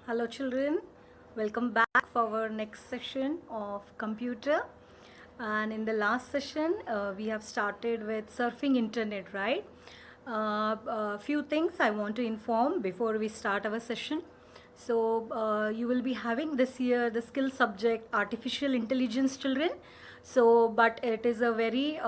Hello children, welcome back for our next session of computer. And in the last session we have started with surfing internet, right? A few things I want to inform before we start our session. So you will be having this year the skill subject artificial intelligence, children. So but it is a very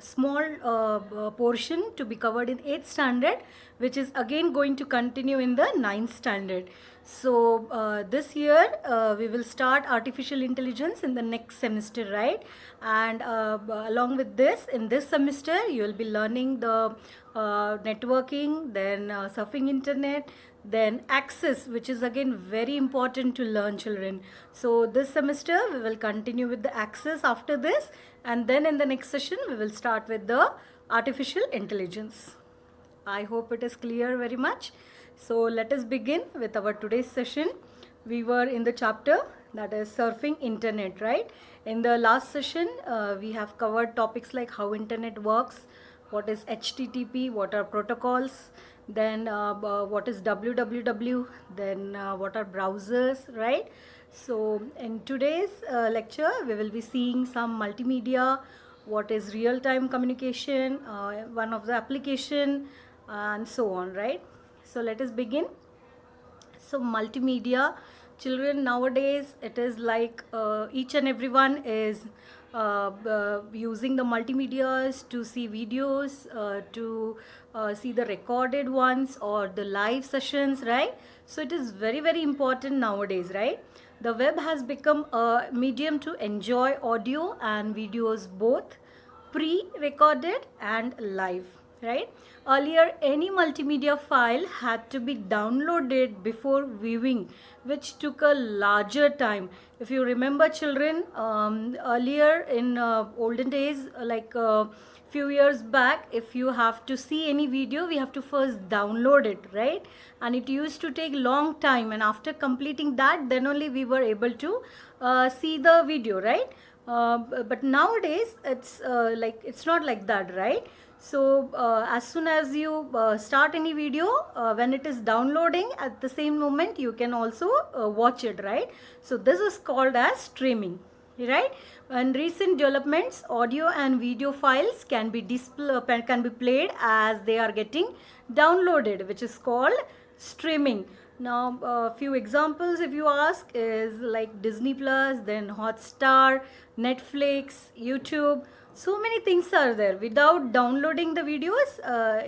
small portion to be covered in 8th standard, which is again going to continue in the 9th standard. So this year we will start artificial intelligence in the next semester, right? And along with this, in this semester you will be learning the networking, then surfing internet, then access, which is again very important to learn, children. So this semester we will continue with the access after this, and then in the next session we will start with the artificial intelligence. I hope it is clear very much. So let us begin with our today's session. We were in the chapter that is surfing internet, right? In the last session we have covered topics like how internet works, what is HTTP, what are protocols, then what is www, then what are browsers, right? So in today's lecture we will be seeing some multimedia, what is real-time communication, one of the application, and so on, right? So let us begin. So multimedia, children, nowadays it is like each and everyone is using the multimedias to see videos, to see the recorded ones or the live sessions, right? So it is very, very important nowadays, right? The web has become a medium to enjoy audio and videos, both pre-recorded and live, right? Earlier, any multimedia file had to be downloaded before viewing, which took a larger time. If you remember, children, earlier in olden days, like few years back, if you have to see any video, we have to first download it, right? And it used to take long time, and after completing that, then only we were able to see the video, right? But nowadays it's not like that, right? So as soon as you start any video, when it is downloading, at the same moment you can also watch it, right? So this is called as streaming, right? And recent developments, audio and video files can be played as they are getting downloaded, which is called streaming. Now a few examples, if you ask, is like Disney Plus, then Hotstar, Netflix, YouTube. So many things are there. Without downloading the videos,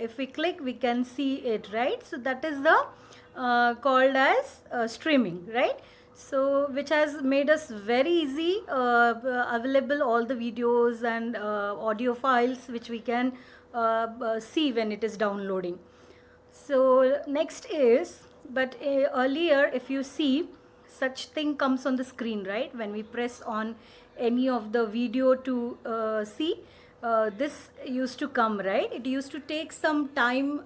if we click, we can see it, right? So that is the called as streaming, right? So which has made us very easy available all the videos and audio files which we can see when it is downloading. So next is, but earlier if you see, such thing comes on the screen, right? When we press on any of the video to see, this used to come, right? It used to take some time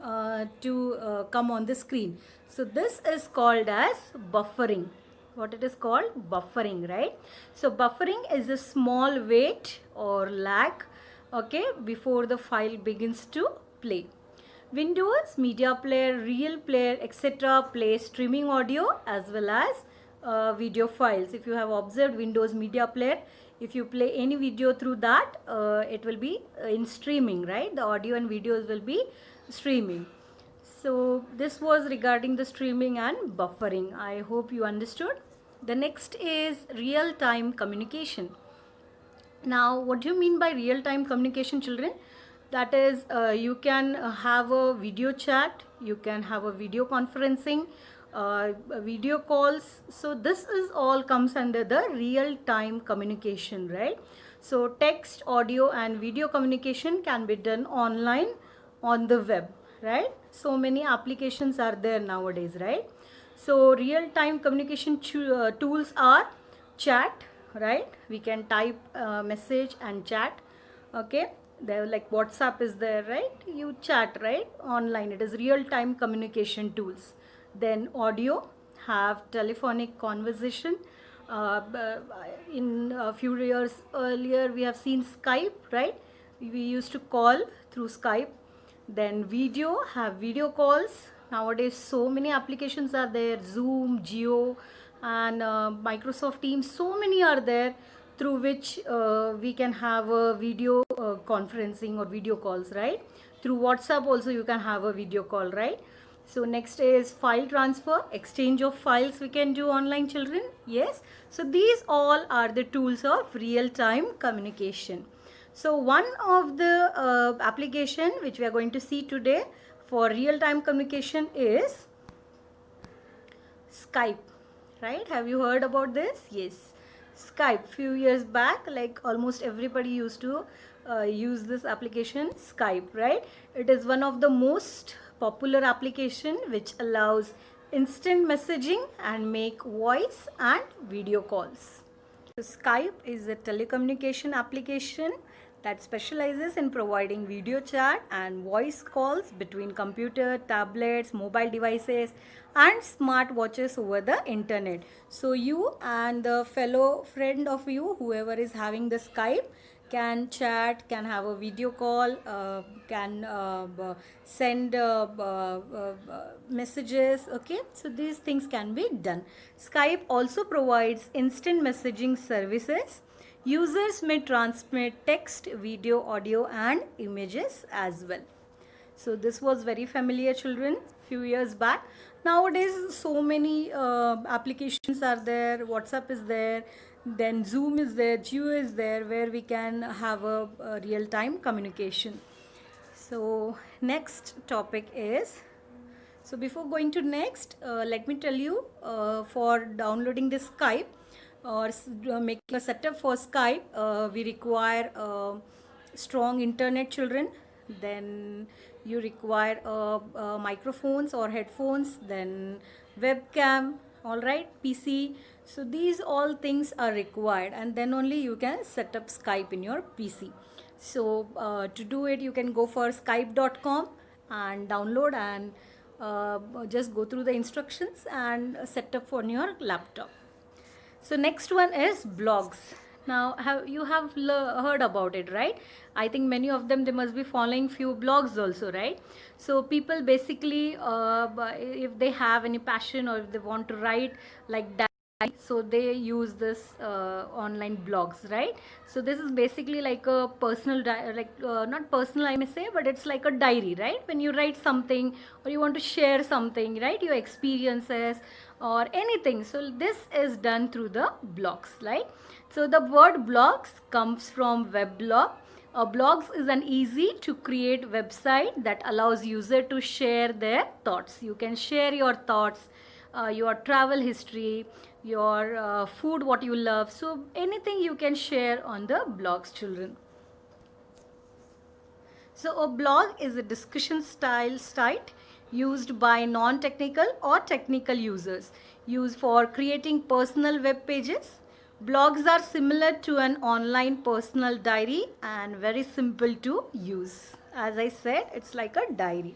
to come on the screen. So this is called as buffering. What it is called? Buffering, right? So buffering is a small wait or lag, okay, before the file begins to play. Windows Media Player, Real Player, etc. play streaming audio as well as video files. If you have observed Windows Media Player, if you play any video through that, it will be in streaming, right? The audio and videos will be streaming. So this was regarding the streaming and buffering. I hope you understood. The next is real-time communication. Now, what do you mean by real-time communication, children? That is, you can have a video chat, you can have a video conferencing, video calls. So this is all comes under the real-time communication, right? So text, audio and video communication can be done online on the web, right? So many applications are there nowadays, right? So real-time communication tools are chat, right? We can type a message and chat, okay? There, like WhatsApp is there, right? You chat, right? Online. It is real-time communication tools. Then audio, have telephonic conversation. In a few years earlier, we have seen Skype, right? We used to call through Skype. Then video, have video calls, Nowadays so many applications are there, Zoom, Geo, and Microsoft Teams, so many are there through which we can have a video conferencing or video calls, right? Through WhatsApp also you can have a video call, right? So next is file transfer, exchange of files we can do online, children. Yes. So these all are the tools of real-time communication. So one of the application which we are going to see today for real-time communication is Skype, right? Have you heard about this? Yes. Skype, few years back, like almost everybody used to use this application, Skype, right? It is one of the most popular application which allows instant messaging and make voice and video calls. So Skype is a telecommunication application that specializes in providing video chat and voice calls between computer, tablets, mobile devices and smartwatches over the internet. So you and the fellow friend of you, whoever is having the Skype, can chat, can have a video call, can send messages, okay? So these things can be done. Skype also provides instant messaging services. Users may transmit text, video, audio and images as well. So this was very familiar, children, few years back. Nowadays so many applications are there, WhatsApp is there, then Zoom is there, Geo is there, where we can have a real-time communication. So next topic is, so before going to next, let me tell you, for downloading this Skype or making a setup for Skype, we require strong internet, children. Then you require microphones or headphones, then webcam, all right, PC. So these all things are required, and then only you can set up Skype in your PC. So to do it, you can go for skype.com and download and just go through the instructions and set up on your laptop. So next one is blogs. Now you have heard about it, right? I think many of them, they must be following few blogs also, right? So people basically, if they have any passion or if they want to write like that, so they use this online blogs, right? So this is basically like a personal not personal, I may say, but it's like a diary, right? When you write something or you want to share something, right, your experiences or anything, so this is done through the blogs, right? So the word blogs comes from web blog. Blogs is an easy to create website that allows user to share their thoughts. You can share your thoughts, your travel history, your food, what you love. So anything you can share on the blogs, children. So a blog is a discussion style site used by non-technical or technical users, used for creating personal web pages. Blogs are similar to an online personal diary and very simple to use. As I said, it's like a diary.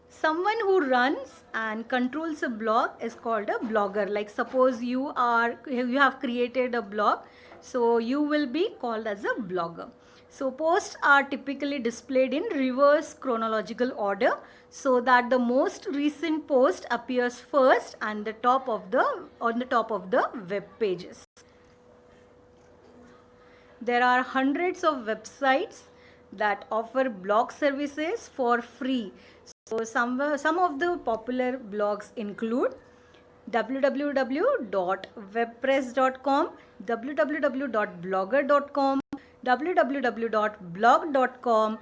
Someone who runs and controls a blog is called a blogger. Like suppose you have created a blog, so you will be called as a blogger. So posts are typically displayed in reverse chronological order, so that the most recent post appears first and on the top of the web pages. There are hundreds of websites that offer blog services for free. So some of the popular blogs include www.webpress.com, www.blogger.com, www.blog.com,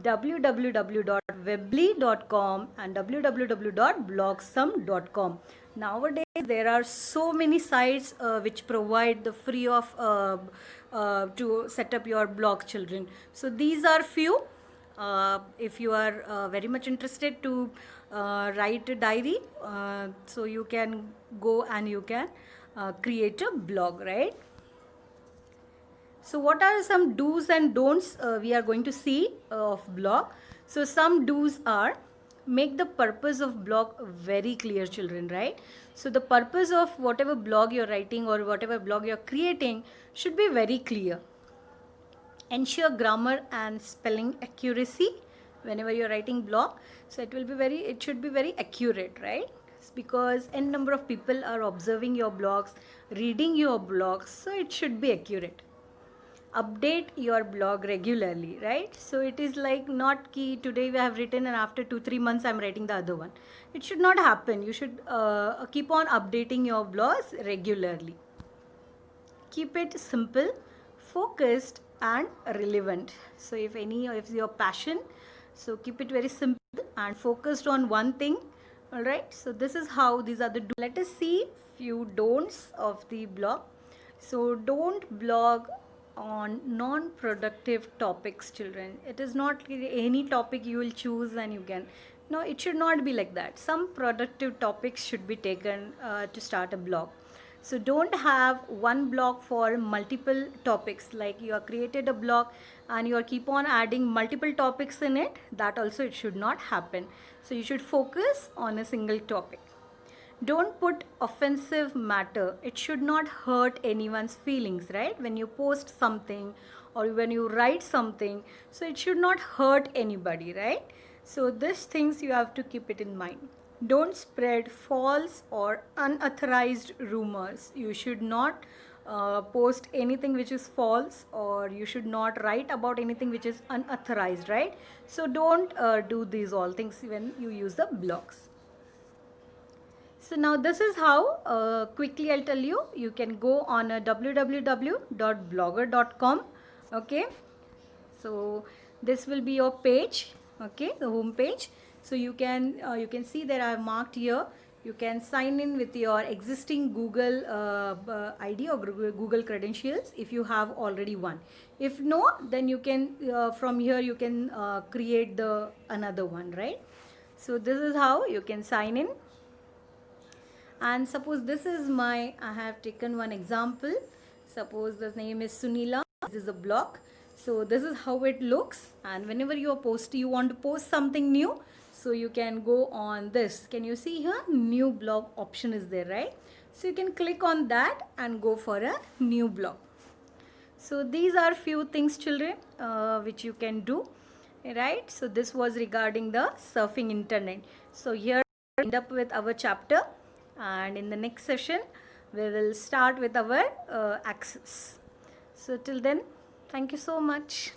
www.weebly.com and www.blogsome.com. Nowadays there are so many sites which provide the free of to set up your blog, children. So these are few. If you are very much interested to write a diary, so you can go and you can create a blog, right? So what are some do's and don'ts we are going to see of blog? So some do's are, make the purpose of blog very clear, children, right? So the purpose of whatever blog you're writing or whatever blog you're creating should be very clear. Ensure grammar and spelling accuracy. whenever you're writing blog, so it should be very accurate, right? Because n number of people are observing your blogs, reading your blogs, so it should be accurate. Update your blog regularly, right? So it is like not key today we have written and after 2-3 months I'm writing the other one. It should not happen. You should keep on updating your blogs regularly. Keep it simple, focused and relevant. So if your passion, so keep it very simple and focused on one thing. All right, so this is how these are the let us see few don'ts of the blog. So don't blog on non-productive topics, children. It is not any topic you will choose and you can, no, it should not be like that. Some productive topics should be taken to start a blog. So don't have one blog for multiple topics, like you have created a blog and you are keep on adding multiple topics in it. That also it should not happen. So you should focus on a single topic. Don't put offensive matter. It should not hurt anyone's feelings, right? When you post something or when you write something, so it should not hurt anybody, right? So these things you have to keep it in mind. Don't spread false or unauthorized rumors. You should not post anything which is false, or you should not write about anything which is unauthorized, right? So don't do these all things when you use the blogs. So now this is how quickly I'll tell you. You can go on www.blogger.com. Okay, so this will be your page. Okay, the home page. So you can see that I have marked here. You can sign in with your existing Google ID or Google credentials if you have already one. If no, then you can from here you can create the another one, right? So this is how you can sign in. And suppose this is I have taken one example. Suppose the name is Sunila. This is a blog. So this is how it looks. And whenever you want to post something new, so you can go on this. Can you see here? New blog option is there, right? So you can click on that and go for a new blog. So these are few things, children, which you can do, right? So this was regarding the surfing internet. So here we end up with our chapter, and in the next session we will start with our access. So till then, thank you so much.